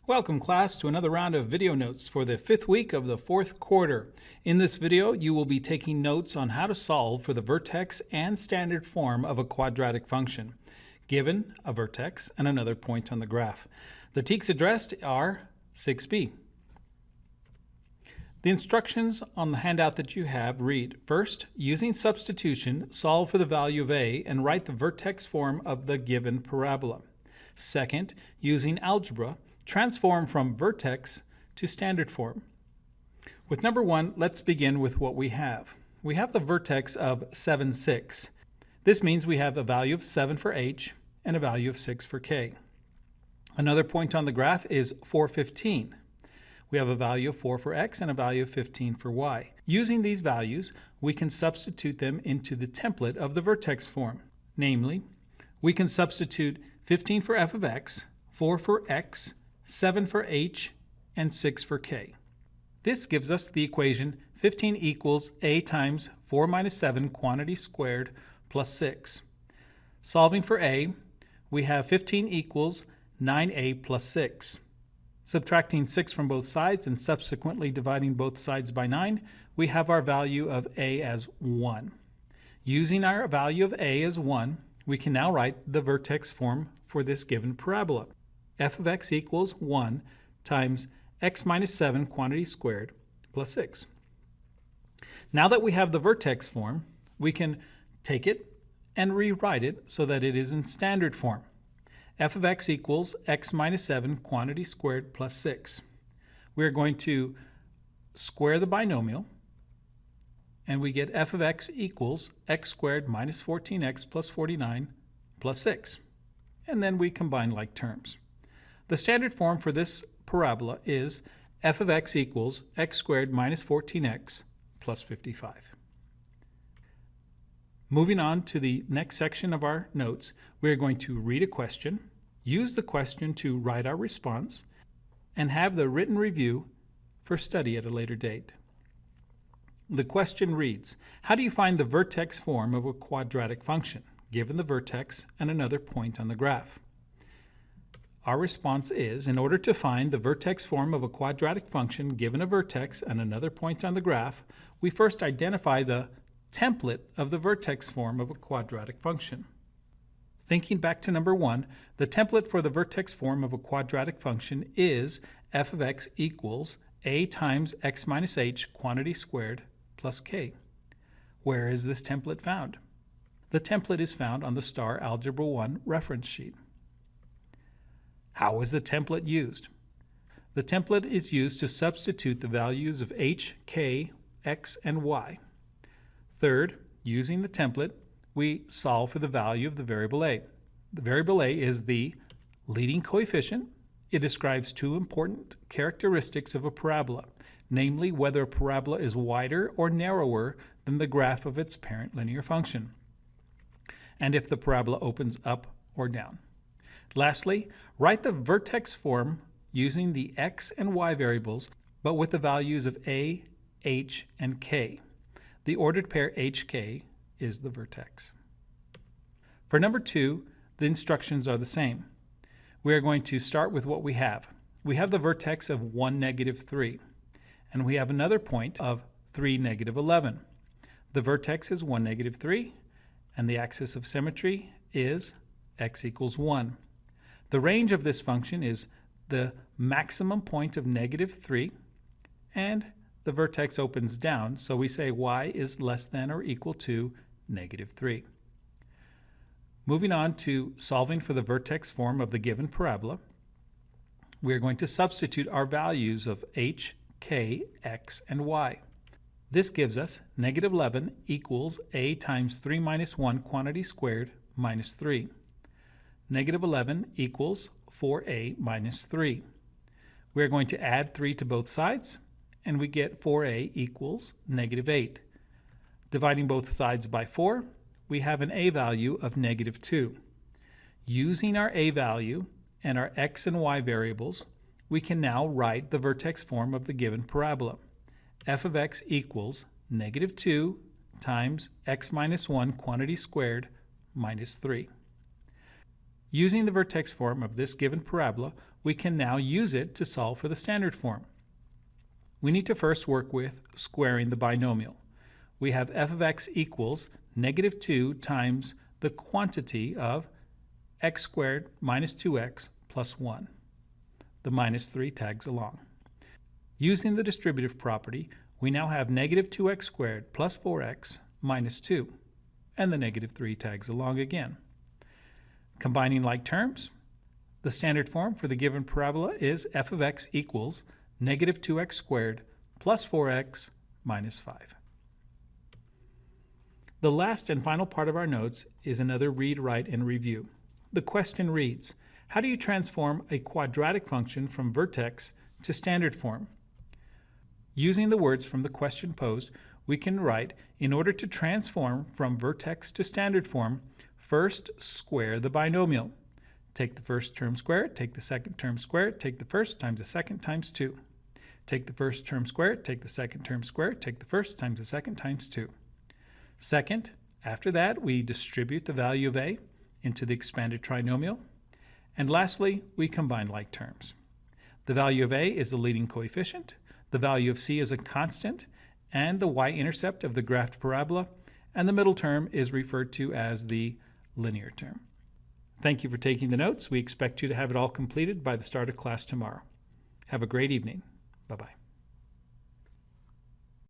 Welcome class to another round of video notes for the fifth week of the fourth quarter. In this video you will be taking notes on how to solve for the vertex and standard form of a quadratic function, given a vertex and another point on the graph. The TEKS addressed are 6b. The instructions on the handout that you have read, first, using substitution, solve for the value of a and write the vertex form of the given parabola. Second, using algebra, transform from vertex to standard form. With number 1, let's begin with what we have. We have the vertex of 7, 6. This means we have a value of 7 for h and a value of 6 for k. Another point on the graph is 4, 15. We have a value of 4 for x and a value of 15 for y. Using these values, we can substitute them into the template of the vertex form. Namely, we can substitute 15 for f of x, 4 for x, 7 for h, and 6 for k. This gives us the equation 15 equals a times 4 minus 7 quantity squared plus 6. Solving for a, we have 15 equals 9a plus 6. Subtracting 6 from both sides and subsequently dividing both sides by 9, we have our value of a as 1. Using our value of a as 1, we can now write the vertex form for this given parabola. F of x equals 1 times x minus 7 quantity squared plus 6. Now that we have the vertex form, we can take it and rewrite it so that it is in standard form. F of x equals x minus 7 quantity squared plus 6. We are going to square the binomial, and we get f of x equals x squared minus 14x plus 49 plus 6. And then we combine like terms. The standard form for this parabola is f of x equals x squared minus 14x plus 55. Moving on to the next section of our notes, we are going to read a question, use the question to write our response, and have the written review for study at a later date. The question reads, how do you find the vertex form of a quadratic function, given the vertex and another point on the graph? Our response is, in order to find the vertex form of a quadratic function given a vertex and another point on the graph, we first identify the template of the vertex form of a quadratic function. Thinking back to number 1, the template for the vertex form of a quadratic function is f of x equals a times x minus h quantity squared plus k. Where is this template found? The template is found on the STAR Algebra 1 reference sheet. How is the template used? The template is used to substitute the values of h, k, x, and y. Third, using the template, we solve for the value of the variable a. The variable a is the leading coefficient. It describes two important characteristics of a parabola, namely whether a parabola is wider or narrower than the graph of its parent linear function, and if the parabola opens up or down. Lastly, write the vertex form using the x and y variables, but with the values of a, h, and k. The ordered pair hk is the vertex. For number 2, the instructions are the same. We are going to start with what we have. We have the vertex of 1, negative 3, and we have another point of 3, negative 11. The vertex is 1, negative 3, and the axis of symmetry is x equals 1. The range of this function is the maximum point of negative 3, and the vertex opens down, so we say y is less than or equal to negative 3. Moving on to solving for the vertex form of the given parabola, we are going to substitute our values of h, k, x, and y. This gives us negative 11 equals a times 3 minus 1 quantity squared minus 3. Negative 11 equals 4a minus 3. We are going to add 3 to both sides, and we get 4a equals negative 8. Dividing both sides by 4, we have an a value of negative 2. Using our a value and our x and y variables, we can now write the vertex form of the given parabola. F of x equals negative 2 times x minus 1 quantity squared minus 3. Using the vertex form of this given parabola, we can now use it to solve for the standard form. We need to first work with squaring the binomial. We have f of x equals negative 2 times the quantity of x squared minus 2x plus 1. The minus 3 tags along. Using the distributive property, we now have negative 2x squared plus 4x minus 2, and the negative 3 tags along again. Combining like terms, the standard form for the given parabola is f of x equals negative 2x squared plus 4x minus 5. The last and final part of our notes is another read, write, and review. The question reads, how do you transform a quadratic function from vertex to standard form? Using the words from the question posed, we can write, in order to transform from vertex to standard form, first square the binomial. Take the first term squared, take the second term squared, take the first times the second times 2. Take the first term squared, take the second term squared, take the first times the second times 2. Second, after that, we distribute the value of a into the expanded trinomial. And lastly, we combine like terms. The value of a is the leading coefficient, the value of c is a constant, and the y-intercept of the graphed parabola, and the middle term is referred to as the linear term. Thank you for taking the notes. We expect you to have it all completed by the start of class tomorrow. Have a great evening. Bye-bye.